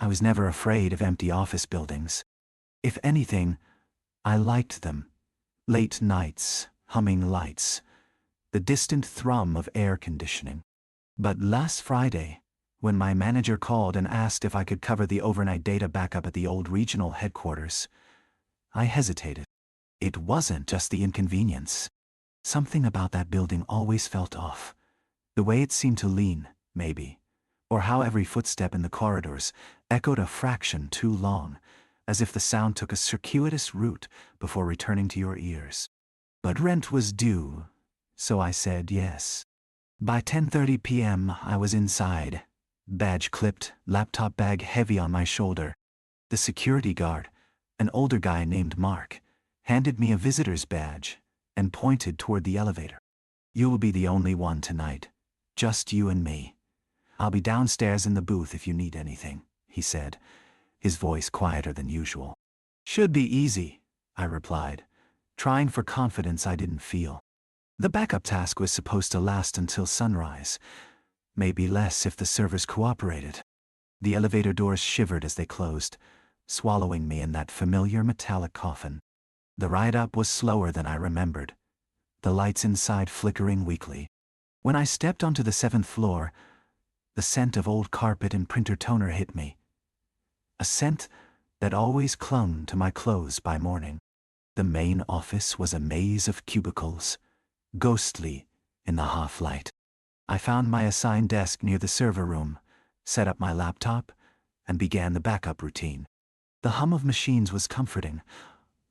I was never afraid of empty office buildings. If anything, I liked them. Late nights, humming lights, the distant thrum of air conditioning. But last Friday, when my manager called and asked if I could cover the overnight data backup at the old regional headquarters, I hesitated. It wasn't just the inconvenience. Something about that building always felt off. The way it seemed to lean, maybe, or how every footstep in the corridors echoed a fraction too long, as if the sound took a circuitous route before returning to your ears. But rent was due, so I said yes. By 10:30 p.m. I was inside, badge clipped, laptop bag heavy on my shoulder. The security guard, an older guy named Mark, handed me a visitor's badge and pointed toward the elevator. "You'll be the only one tonight. Just you and me. I'll be downstairs in the booth if you need anything," he said, his voice quieter than usual. "Should be easy," I replied, trying for confidence I didn't feel. The backup task was supposed to last until sunrise, maybe less if the servers cooperated. The elevator doors shivered as they closed, swallowing me in that familiar metallic coffin. The ride up was slower than I remembered, the lights inside flickering weakly. When I stepped onto the 7th floor, the scent of old carpet and printer toner hit me. A scent that always clung to my clothes by morning. The main office was a maze of cubicles, ghostly in the half-light. I found my assigned desk near the server room, set up my laptop, and began the backup routine. The hum of machines was comforting,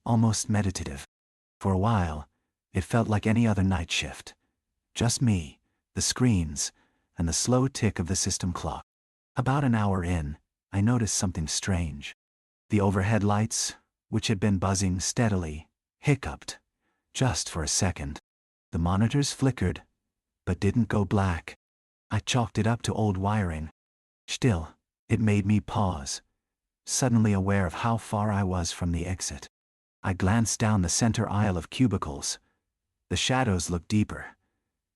almost meditative. For a while, it felt like any other night shift. Just me, the screens, and the slow tick of the system clock. About an hour in, I noticed something strange. The overhead lights, which had been buzzing steadily, hiccuped, just for a second. The monitors flickered, but didn't go black. I chalked it up to old wiring. Still, it made me pause, suddenly aware of how far I was from the exit. I glanced down the center aisle of cubicles. The shadows looked deeper,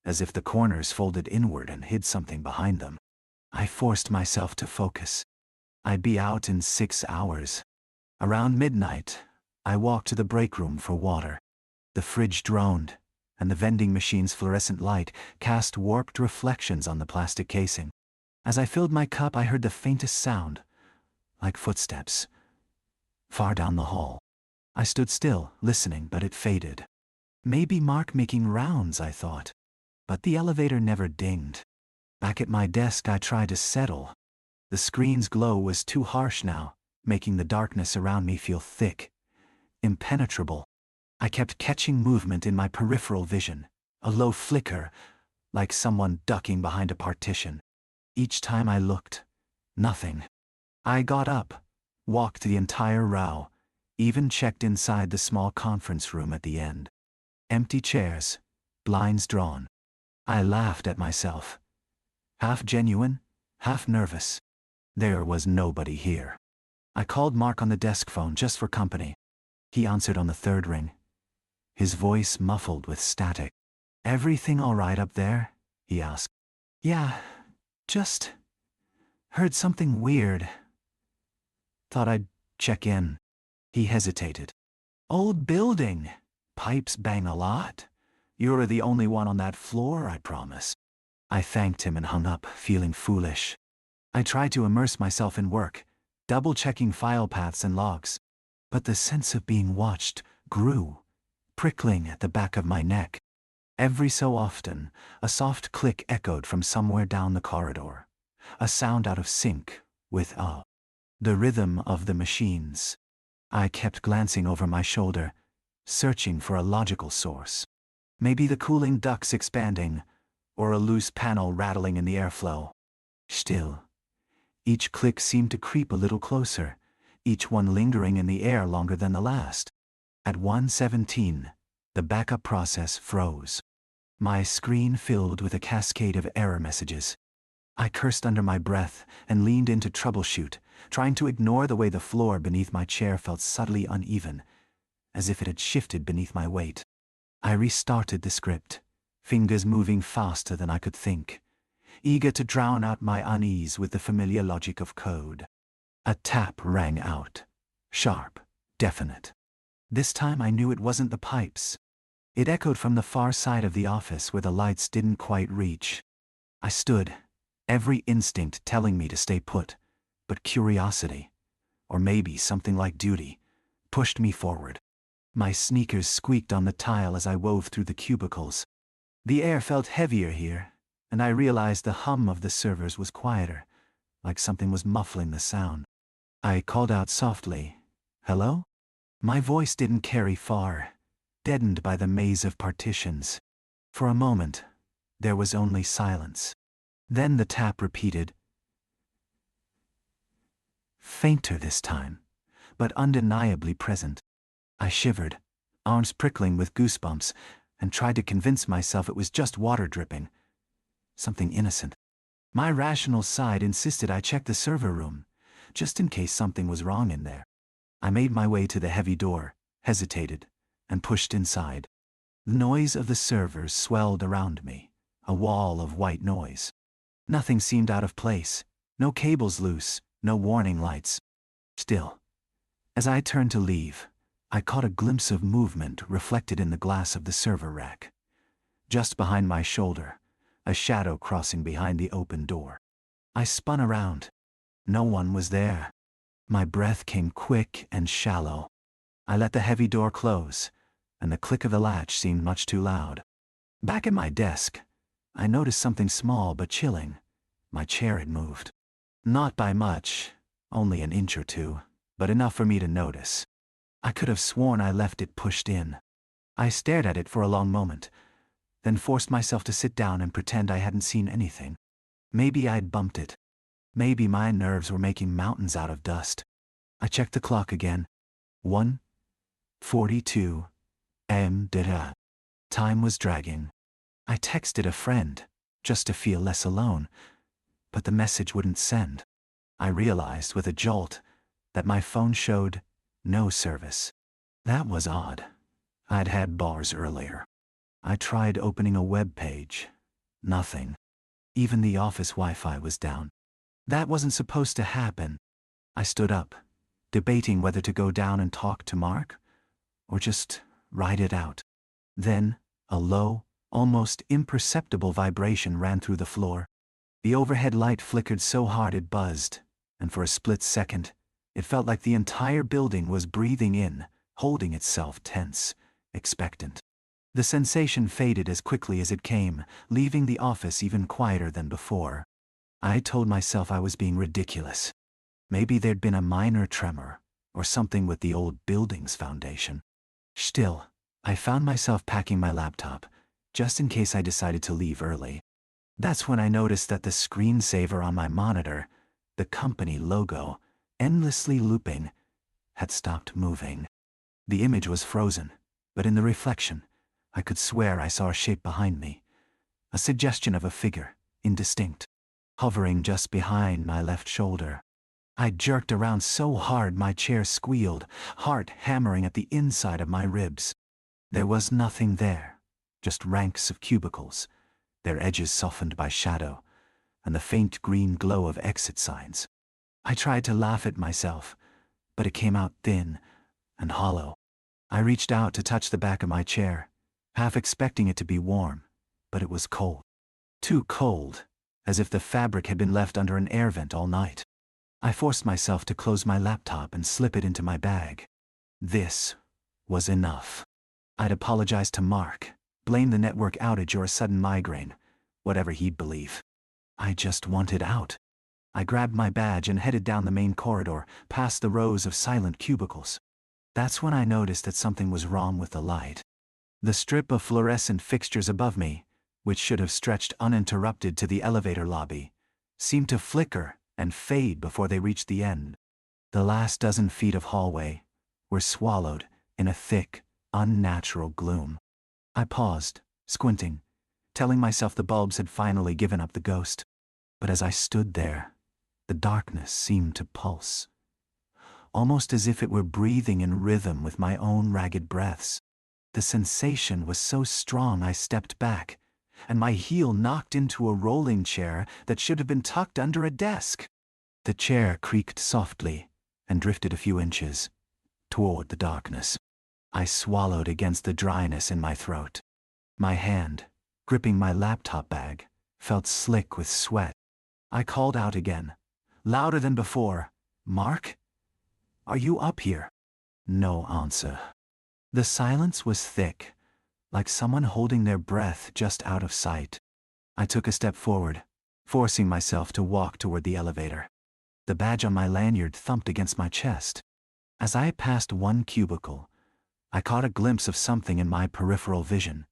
as if the corners folded inward and hid something behind them. I forced myself to focus. I'd be out in 6 hours. Around midnight, I walked to the break room for water. The fridge droned, and the vending machine's fluorescent light cast warped reflections on the plastic casing. As I filled my cup, I heard the faintest sound, like footsteps, far down the hall. I stood still, listening, but it faded. Maybe Mark making rounds, I thought. But the elevator never dinged. Back at my desk, I tried to settle. The screen's glow was too harsh now, making the darkness around me feel thick, impenetrable. I kept catching movement in my peripheral vision, a low flicker, like someone ducking behind a partition. Each time I looked, nothing. I got up, walked the entire row, even checked inside the small conference room at the end. Empty chairs, blinds drawn. I laughed at myself. Half genuine, half nervous. There was nobody here. I called Mark on the desk phone just for company. He answered on the 3rd ring, his voice muffled with static. "Everything all right up there?" he asked. "Yeah, just heard something weird. Thought I'd check in." He hesitated. "Old building. Pipes bang a lot. You're the only one on that floor, I promise." I thanked him and hung up, feeling foolish. I tried to immerse myself in work, double-checking file paths and logs. But the sense of being watched grew, prickling at the back of my neck. Every so often, a soft click echoed from somewhere down the corridor, a sound out of sync with the rhythm of the machines. I kept glancing over my shoulder, searching for a logical source. Maybe the cooling ducts expanding, or a loose panel rattling in the airflow. Still, each click seemed to creep a little closer, each one lingering in the air longer than the last. At 1:17, the backup process froze. My screen filled with a cascade of error messages. I cursed under my breath and leaned in to troubleshoot, trying to ignore the way the floor beneath my chair felt subtly uneven, as if it had shifted beneath my weight. I restarted the script, fingers moving faster than I could think, eager to drown out my unease with the familiar logic of code. A tap rang out. Sharp, definite. This time I knew it wasn't the pipes. It echoed from the far side of the office where the lights didn't quite reach. I stood, every instinct telling me to stay put, but curiosity, or maybe something like duty, pushed me forward. My sneakers squeaked on the tile as I wove through the cubicles. The air felt heavier here, and I realized the hum of the servers was quieter, like something was muffling the sound. I called out softly, "Hello?" My voice didn't carry far, deadened by the maze of partitions. For a moment, there was only silence. Then the tap repeated, fainter this time, but undeniably present. I shivered, arms prickling with goosebumps, and tried to convince myself it was just water dripping. Something innocent. My rational side insisted I check the server room, just in case something was wrong in there. I made my way to the heavy door, hesitated, and pushed inside. The noise of the servers swelled around me, a wall of white noise. Nothing seemed out of place, no cables loose, no warning lights. Still, as I turned to leave, I caught a glimpse of movement reflected in the glass of the server rack. Just behind my shoulder, a shadow crossing behind the open door. I spun around. No one was there. My breath came quick and shallow. I let the heavy door close, and the click of the latch seemed much too loud. Back at my desk, I noticed something small but chilling. My chair had moved. Not by much, only an inch or two, but enough for me to notice. I could have sworn I left it pushed in. I stared at it for a long moment, then forced myself to sit down and pretend I hadn't seen anything. Maybe I'd bumped it. Maybe my nerves were making mountains out of dust. I checked the clock again. 1:42 a.m. Time was dragging. I texted a friend, just to feel less alone, but the message wouldn't send. I realized with a jolt that my phone showed no service. That was odd. I'd had bars earlier. I tried opening a web page. Nothing. Even the office Wi-Fi was down. That wasn't supposed to happen. I stood up, debating whether to go down and talk to Mark, or just ride it out. Then, a low, almost imperceptible vibration ran through the floor. The overhead light flickered so hard it buzzed, and for a split second, it felt like the entire building was breathing in, holding itself tense, expectant. The sensation faded as quickly as it came, leaving the office even quieter than before. I told myself I was being ridiculous. Maybe there'd been a minor tremor, or something with the old building's foundation. Still, I found myself packing my laptop, just in case I decided to leave early. That's when I noticed that the screensaver on my monitor, the company logo, endlessly looping, had stopped moving. The image was frozen, but in the reflection, I could swear I saw a shape behind me. A suggestion of a figure, indistinct, hovering just behind my left shoulder. I jerked around so hard my chair squealed, heart hammering at the inside of my ribs. There was nothing there, just ranks of cubicles, their edges softened by shadow, and the faint green glow of exit signs. I tried to laugh at myself, but it came out thin and hollow. I reached out to touch the back of my chair, half expecting it to be warm, but it was cold. Too cold, as if the fabric had been left under an air vent all night. I forced myself to close my laptop and slip it into my bag. This was enough. I'd apologize to Mark, blame the network outage or a sudden migraine, whatever he'd believe. I just wanted out. I grabbed my badge and headed down the main corridor, past the rows of silent cubicles. That's when I noticed that something was wrong with the light. The strip of fluorescent fixtures above me, which should have stretched uninterrupted to the elevator lobby, seemed to flicker and fade before they reached the end. The last dozen feet of hallway were swallowed in a thick, unnatural gloom. I paused, squinting, telling myself the bulbs had finally given up the ghost. But as I stood there, the darkness seemed to pulse, almost as if it were breathing in rhythm with my own ragged breaths. The sensation was so strong I stepped back, and my heel knocked into a rolling chair that should have been tucked under a desk. The chair creaked softly and drifted a few inches toward the darkness. I swallowed against the dryness in my throat. My hand, gripping my laptop bag, felt slick with sweat. I called out again, louder than before, "Mark? Are you up here?" No answer. The silence was thick, like someone holding their breath just out of sight. I took a step forward, forcing myself to walk toward the elevator. The badge on my lanyard thumped against my chest. As I passed one cubicle, I caught a glimpse of something in my peripheral vision.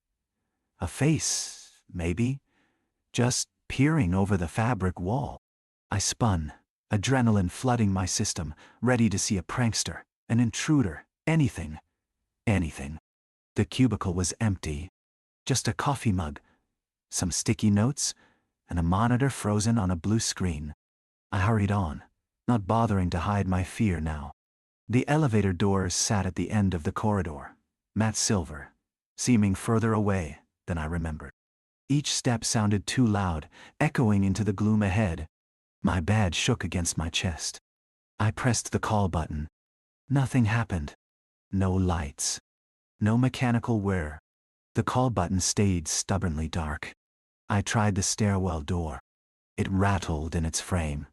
A face, maybe, just peering over the fabric wall. I spun, adrenaline flooding my system, ready to see a prankster, an intruder, anything. Anything. The cubicle was empty. Just a coffee mug, some sticky notes, and a monitor frozen on a blue screen. I hurried on, not bothering to hide my fear now. The elevator doors sat at the end of the corridor, matte silver, seeming further away than I remembered. Each step sounded too loud, echoing into the gloom ahead. My badge shook against my chest. I pressed the call button. Nothing happened. No lights. No mechanical whir. The call button stayed stubbornly dark. I tried the stairwell door. It rattled in its frame.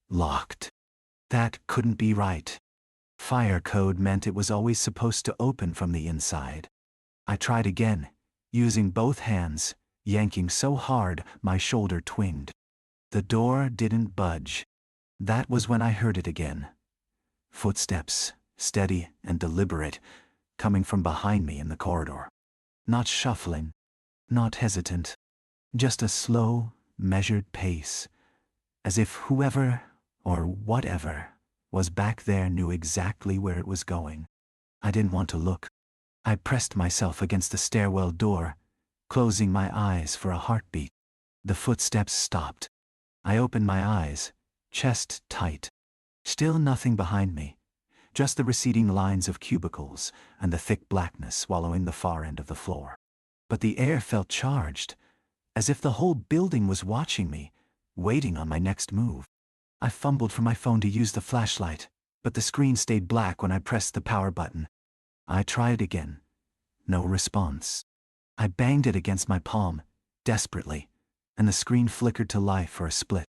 Locked. That couldn't be right. Fire code meant it was always supposed to open from the inside. I tried again, using both hands, yanking so hard my shoulder twinged. The door didn't budge. That was when I heard it again. Footsteps, steady and deliberate, coming from behind me in the corridor. Not shuffling, not hesitant, just a slow, measured pace, as if whoever or whatever was back there knew exactly where it was going. I didn't want to look. I pressed myself against the stairwell door, closing my eyes for a heartbeat. The footsteps stopped. I opened my eyes, chest tight. Still nothing behind me, just the receding lines of cubicles and the thick blackness swallowing the far end of the floor. But the air felt charged, as if the whole building was watching me, waiting on my next move. I fumbled for my phone to use the flashlight, but the screen stayed black when I pressed the power button. I tried again. No response. I banged it against my palm, desperately, and the screen flickered to life for a split.